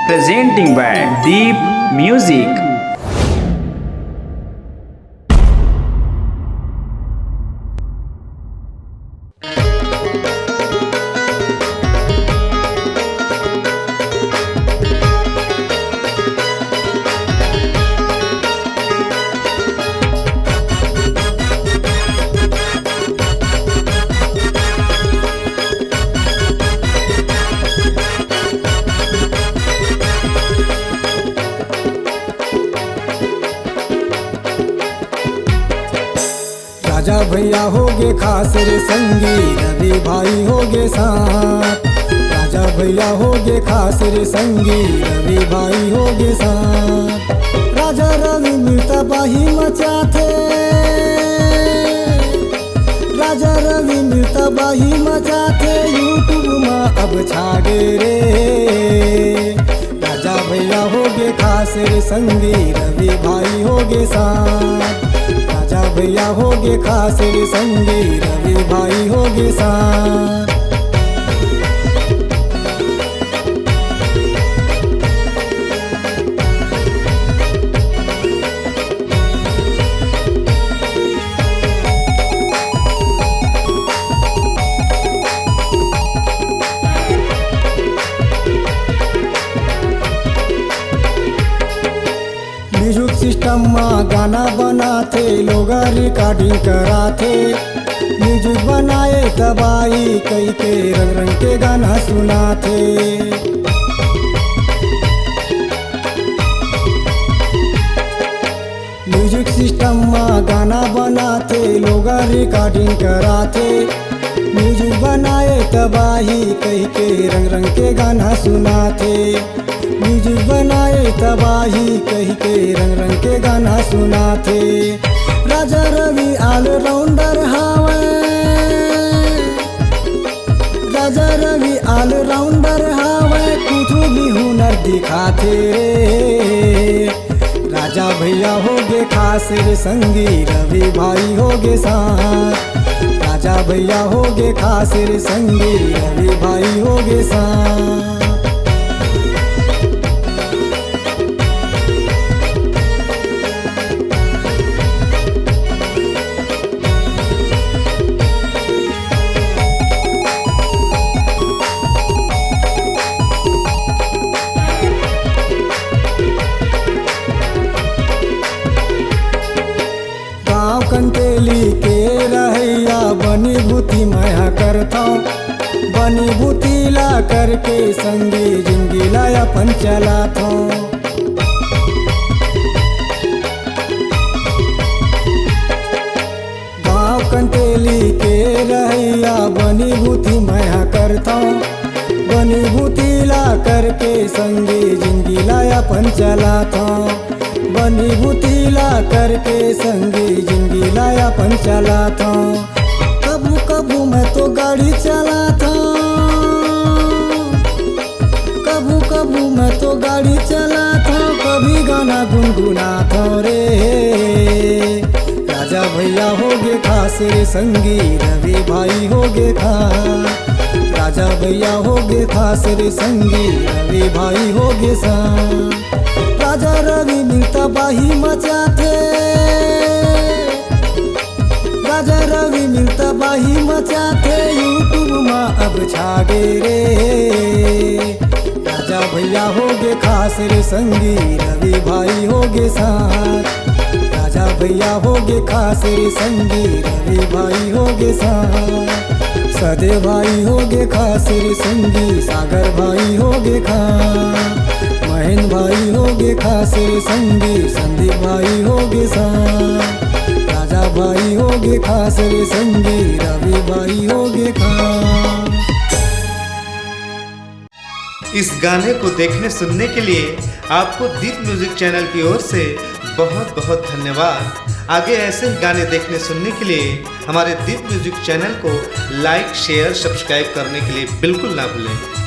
presenting by Deep Music. राजा भैया होगे खास रे संगी, रवि भाई होगे साथ। राजा भैया होगे खास रे संगी, रवि भाई होगे साथ। राजा रवि मिलता बाही मचाथे, राजा रवि मिलता बाही मचाथे, यूट्यूब में अब छागे रे। राजा भैया होगे खास रे संगी, रवि भाई होगे साथ। राजा भैया होगे खास रे संगी, रवि भाई होगे साथ। म्यूजिक सिस्टम में गाना बनाते, लोग रिकॉर्डिंग कराते। म्यूजिक बनाए तबाही कई के रंग रंग के गाना सुनाते। म्यूजिक सिस्टम में गाना बनाते, लोग रिकॉर्डिंग कराते। म्यूजिक बनाए तबाही कई के रंग रंग के गाना सुनाते। म्यूजिक बनाए तबाही कही के रंग रंग के गाना सुनाते। राजा रवि ऑलराउंडर हावे, राजा रवि ऑलराउंडर हावे, कुछ भी हुनर दिखाते रे। राजा भैया होगे खास रे संगी, रवि भाई होगे साथ। राजा भैया होगे खास रे संगी, रवि भाई होगे साथ। कंटेली के रहैया बनी भूती मैं करता, बनी भूती ला करके संगी जिंदगी ला अपन चलाता। गाँव कंटेली के रहैया बनी भूती मैं करता, बनी भूती ला करके संगी जिंदगी ला अपन चलाता। बनी भूतीला करके संगी जिंदगी लाया अपन चलाता। कबू कबू मैं तो गाड़ी चलाता, कबू कबू मैं तो गाड़ी चलाता, कभी गाना गुनगुनाता रे। राजा भैया होगे खास रे संगी, रवि भाई होगे खास। राजा भैया होगे खास रे संगी, रवि भाई होगे साथ। राजा रवि मिलता बाही मचाते, राजा रवि मिलता बाही मचाते, यूट्यूब में अब छागे रे। राजा भैया होगे खास रे संगी, रवि भाई होगे साथ। राजा भैया होगे खास रे संगी, रवि भाई होगे साथ। सदे भाई होगे खास रे संगी, सागर भाई होगे खास। महेंद्र भाई होगे खास रे संगी, संदीप भाई होगे साथ। राजा भाई होगे खास रे संगी, रवि भाई होगे खास। इस गाने को देखने सुनने के लिए आपको दीप म्यूजिक चैनल की ओर से बहुत बहुत धन्यवाद। आगे ऐसे ही गाने देखने सुनने के लिए हमारे दीप म्यूजिक चैनल को लाइक शेयर सब्सक्राइब करने के लिए बिल्कुल ना भूलें।